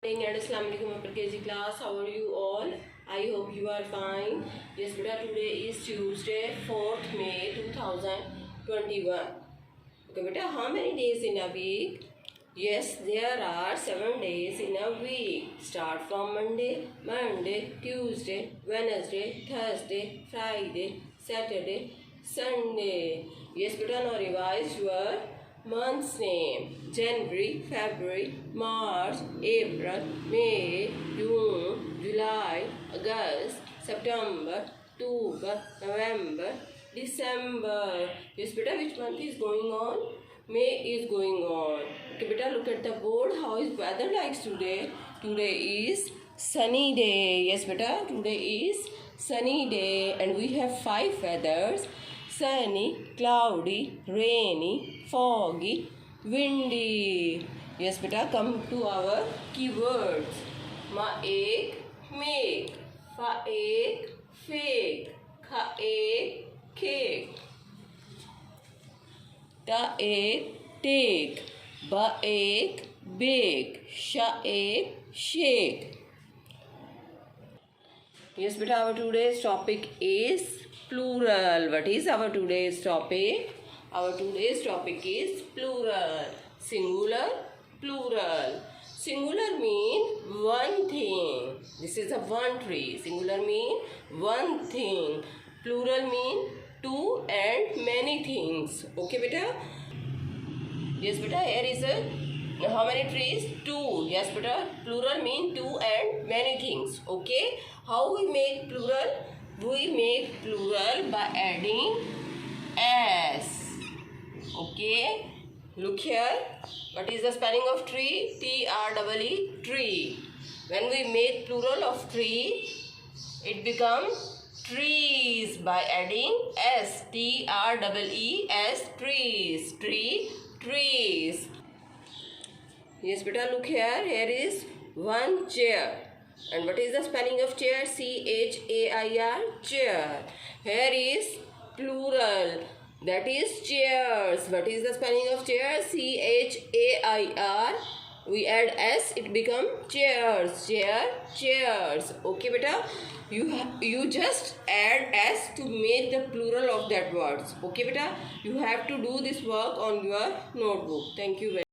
And Assalamu alaikum upper KG class. How are you all? I hope you are fine. Yes, beta. Today is Tuesday, 4th May 2021. Okay, beta. How many days in a week? Yes, there are 7 days in a week. Start from Monday, Tuesday, Wednesday, Thursday, Friday, Saturday, Sunday. Yes, beta. Now revise your month's name: January, February, March, April, May, June, July, August, September, October, November, December. Yes, beta, which month is going on? May is going on. Okay, beta, look at the board. How is weather like today? Today is sunny day. Yes, beta, today is sunny day, and we have 5 weathers: sunny, cloudy, rainy, foggy, windy. Yes, beta, come to our keywords. Ma ek make, fa ek fake, kha ek cake, ta ek take, ba ek bake, sha ek shake. Yes, beta, our today's topic is plural. What is our today's topic? Our today's topic is plural. Singular, plural. Singular mean one thing. This is a one tree. Singular mean one thing. Plural mean two and many things. Okay, beta? Yes, beta, here is a how many trees? 2. Yes, beta. Plural mean two and many things. Okay. How we make plural? We make plural by adding s. Okay. Look here. What is the spelling of tree? T-R-E-E, tree. When we make plural of tree, it becomes trees by adding s. T-R-E-E-S, trees. Tree, trees. Yes, beta, look here. Here is one chair. And what is the spelling of chair? C-H-A-I-R, chair. Here is plural. That is chairs. What is the spelling of chair? C-H-A-I-R. We add S, it become chairs. Chair, chairs. Okay, beta. You just add S to make the plural of that words. Okay, beta. You have to do this work on your notebook. Thank you very much.